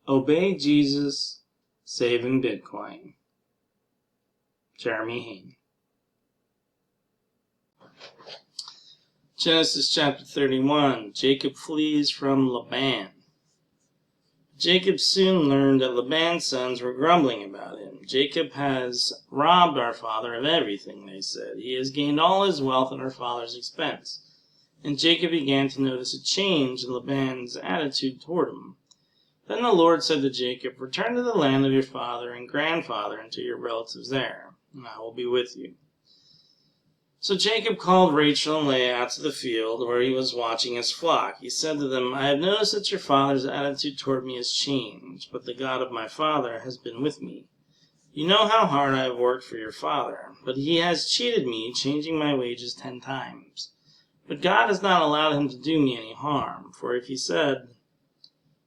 Obey Jesus, Saving Bitcoin. Jeremy Hayne. Genesis chapter 31. Jacob flees from Laban. Jacob soon learned that Laban's sons were grumbling about him. Jacob has robbed our father of everything, they said. He has gained all his wealth at our father's expense. And Jacob began to notice a change in Laban's attitude toward him. Then the Lord said to Jacob, "Return to the land of your father and grandfather and to your relatives there, and I will be with you." So Jacob called Rachel and Leah out to the field where he was watching his flock. He said to them, "I have noticed that your father's attitude toward me has changed, but the God of my father has been with me. You know how hard I have worked for your father, but he has cheated me, changing my wages 10 times. But God has not allowed him to do me any harm, for if he said,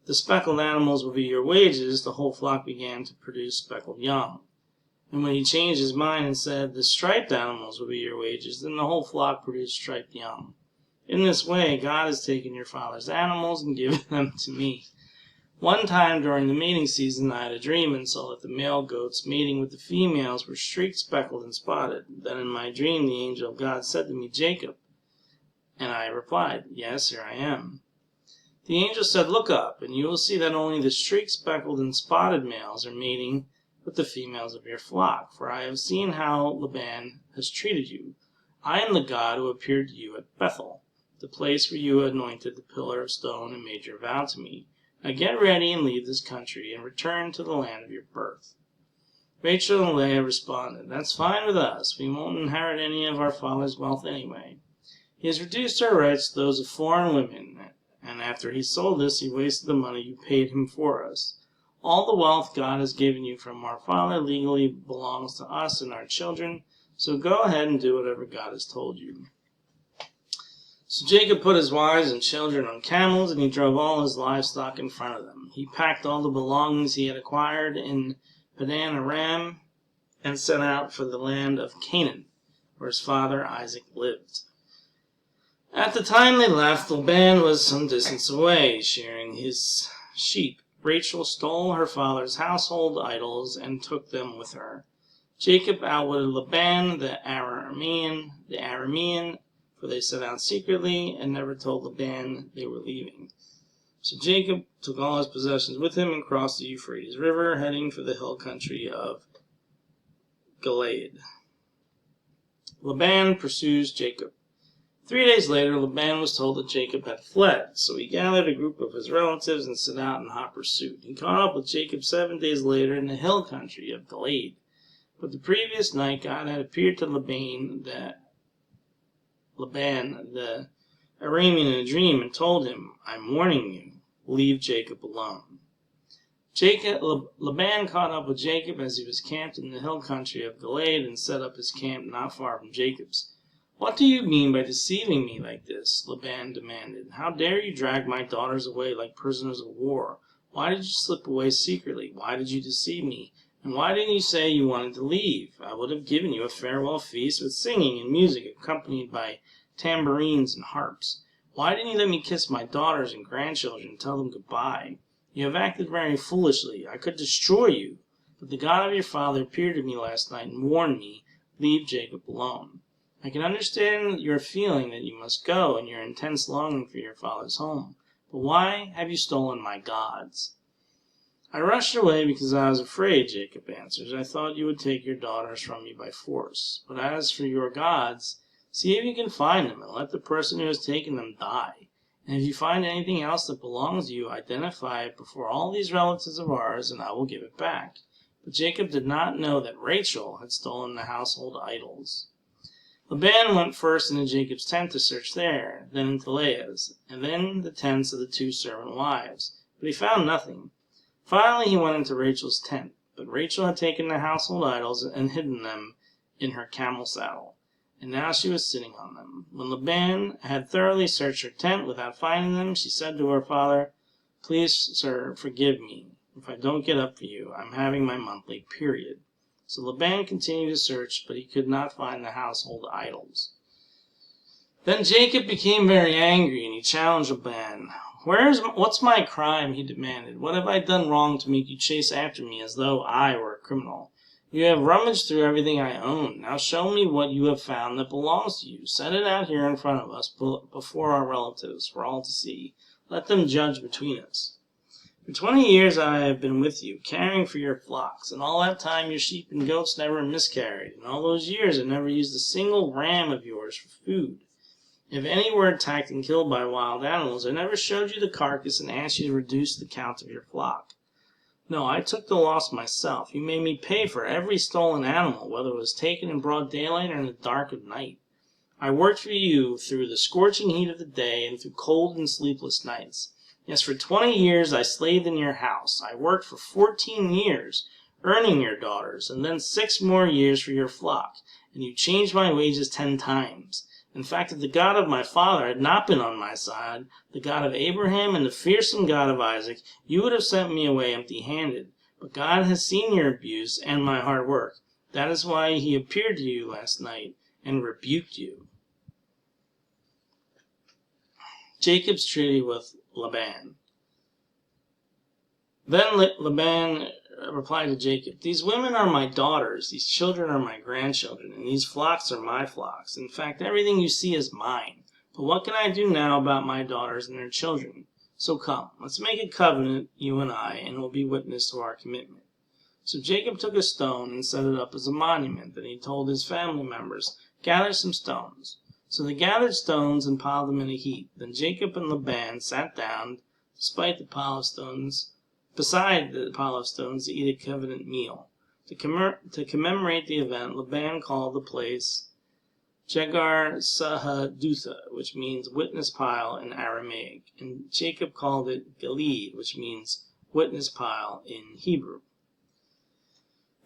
'The speckled animals will be your wages,' the whole flock began to produce speckled young. And when he changed his mind and said, 'The striped animals will be your wages,' then the whole flock produced striped young. In this way, God has taken your father's animals and given them to me. One time during the mating season, I had a dream and saw that the male goats mating with the females were streaked, speckled, and spotted. Then in my dream, the angel of God said to me, 'Jacob.' And I replied, 'Yes, here I am.' The angel said, 'Look up, and you will see that only the streaked, speckled, and spotted males are mating with the females of your flock, for I have seen how Laban has treated you. I am the God who appeared to you at Bethel, the place where you anointed the pillar of stone and made your vow to me. Now get ready and leave this country and return to the land of your birth.' Rachel and Leah responded, 'That's fine with us. We won't inherit any of our father's wealth anyway. He has reduced our rights to those of foreign women, and after he sold us, he wasted the money you paid him for us. All the wealth God has given you from our father legally belongs to us and our children, so go ahead and do whatever God has told you.' So Jacob put his wives and children on camels, and he drove all his livestock in front of them. He packed all the belongings he had acquired in Padan Aram and set out for the land of Canaan, where his father Isaac lived. At the time they left, Laban was some distance away, shearing his sheep. Rachel stole her father's household idols and took them with her. Jacob outwitted Laban the Aramean, for they set out secretly and never told Laban they were leaving. So Jacob took all his possessions with him and crossed the Euphrates River, heading for the hill country of Gilead. Laban pursues Jacob. 3 days later, Laban was told that Jacob had fled, so he gathered a group of his relatives and set out in hot pursuit. He caught up with Jacob 7 days later in the hill country of Gilead. But the previous night, God had appeared to Laban the Aramean in a dream and told him, 'I'm warning you, leave Jacob alone.' Laban caught up with Jacob as he was camped in the hill country of Gilead and set up his camp not far from Jacob's. 'What do you mean by deceiving me like this?' Laban demanded. 'How dare you drag my daughters away like prisoners of war? Why did you slip away secretly? Why did you deceive me? And why didn't you say you wanted to leave? I would have given you a farewell feast with singing and music accompanied by tambourines and harps. Why didn't you let me kiss my daughters and grandchildren and tell them goodbye? You have acted very foolishly. I could destroy you. But the God of your father appeared to me last night and warned me, leave Jacob alone. I can understand your feeling that you must go and your intense longing for your father's home. But why have you stolen my gods?' 'I rushed away because I was afraid,' Jacob answers. 'I thought you would take your daughters from me by force. But as for your gods, see if you can find them and let the person who has taken them die. And if you find anything else that belongs to you, identify it before all these relatives of ours, and I will give it back.' But Jacob did not know that Rachel had stolen the household idols. Laban went first into Jacob's tent to search there, then into Leah's, and then the tents of the 2 servant wives. But he found nothing. Finally he went into Rachel's tent, but Rachel had taken the household idols and hidden them in her camel saddle, and now she was sitting on them. When Laban had thoroughly searched her tent without finding them, she said to her father, 'Please, sir, forgive me. If I don't get up for you, I'm having my monthly period.' So Laban continued to search, but he could not find the household idols. Then Jacob became very angry, and he challenged Laban, What's my crime? He demanded. What have I done wrong to make you chase after me as though I were a criminal? You have rummaged through everything I own. Now show me what you have found that belongs to you. Set it out here in front of us before our relatives for all to see. Let them judge between us. For 20 years I have been with you, caring for your flocks, and all that time your sheep and goats never miscarried. In all those years I never used a single ram of yours for food. If any were attacked and killed by wild animals, I never showed you the carcass and asked you to reduce the count of your flock. No, I took the loss myself. You made me pay for every stolen animal, whether it was taken in broad daylight or in the dark of night. I worked for you through the scorching heat of the day and through cold and sleepless nights. Yes, for 20 years I slaved in your house. I worked for 14 years, earning your daughters, and then 6 more years for your flock, and you changed my wages 10 times. In fact, if the God of my father had not been on my side, the God of Abraham and the fearsome God of Isaac, you would have sent me away empty-handed. But God has seen your abuse and my hard work. That is why he appeared to you last night and rebuked you. Jacob's treaty with Laban. Then Laban replied to Jacob, "These women are my daughters, these children are my grandchildren, and these flocks are my flocks. In fact, everything you see is mine. But what can I do now about my daughters and their children? So come, let's make a covenant, you and I, and it will be witness to our commitment." So Jacob took a stone and set it up as a monument. Then he told his family members, "Gather some stones." So they gathered stones and piled them in a heap. Then Jacob and Laban sat down beside the pile of stones to eat a covenant meal. To commemorate the event, Laban called the place Jegar Sahadutha, which means witness pile in Aramaic, and Jacob called it Gilead, which means witness pile in Hebrew.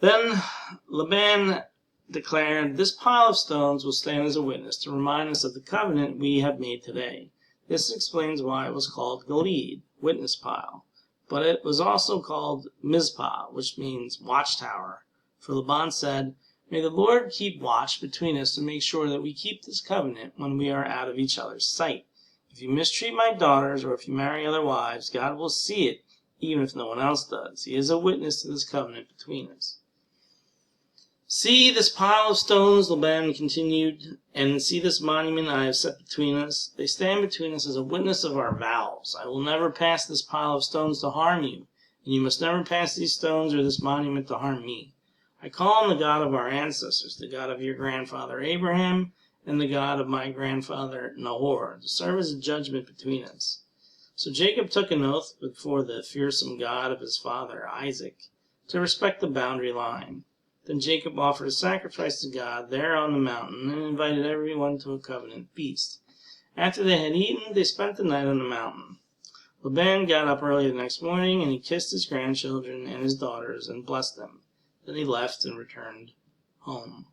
Then Laban declared, "This pile of stones will stand as a witness to remind us of the covenant we have made today." This explains why it was called Gilead, witness pile. But it was also called Mizpah, which means watchtower. For Laban said, "May the Lord keep watch between us to make sure that we keep this covenant when we are out of each other's sight. If you mistreat my daughters, or if you marry other wives, God will see it, even if no one else does. He is a witness to this covenant between us." "See this pile of stones," Laban continued, "and see this monument I have set between us. They stand between us as a witness of our vows. I will never pass this pile of stones to harm you, and you must never pass these stones or this monument to harm me. I call on the God of our ancestors, the God of your grandfather Abraham, and the God of my grandfather Nahor, to serve as a judgment between us." So Jacob took an oath before the fearsome God of his father Isaac to respect the boundary line. Then Jacob offered a sacrifice to God there on the mountain and invited everyone to a covenant feast. After they had eaten, they spent the night on the mountain. Laban got up early the next morning, and he kissed his grandchildren and his daughters and blessed them. Then he left and returned home.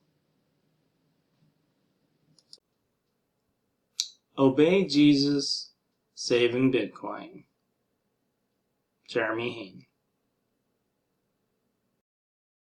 Obey Jesus, saving Bitcoin. Jeremy Hayne.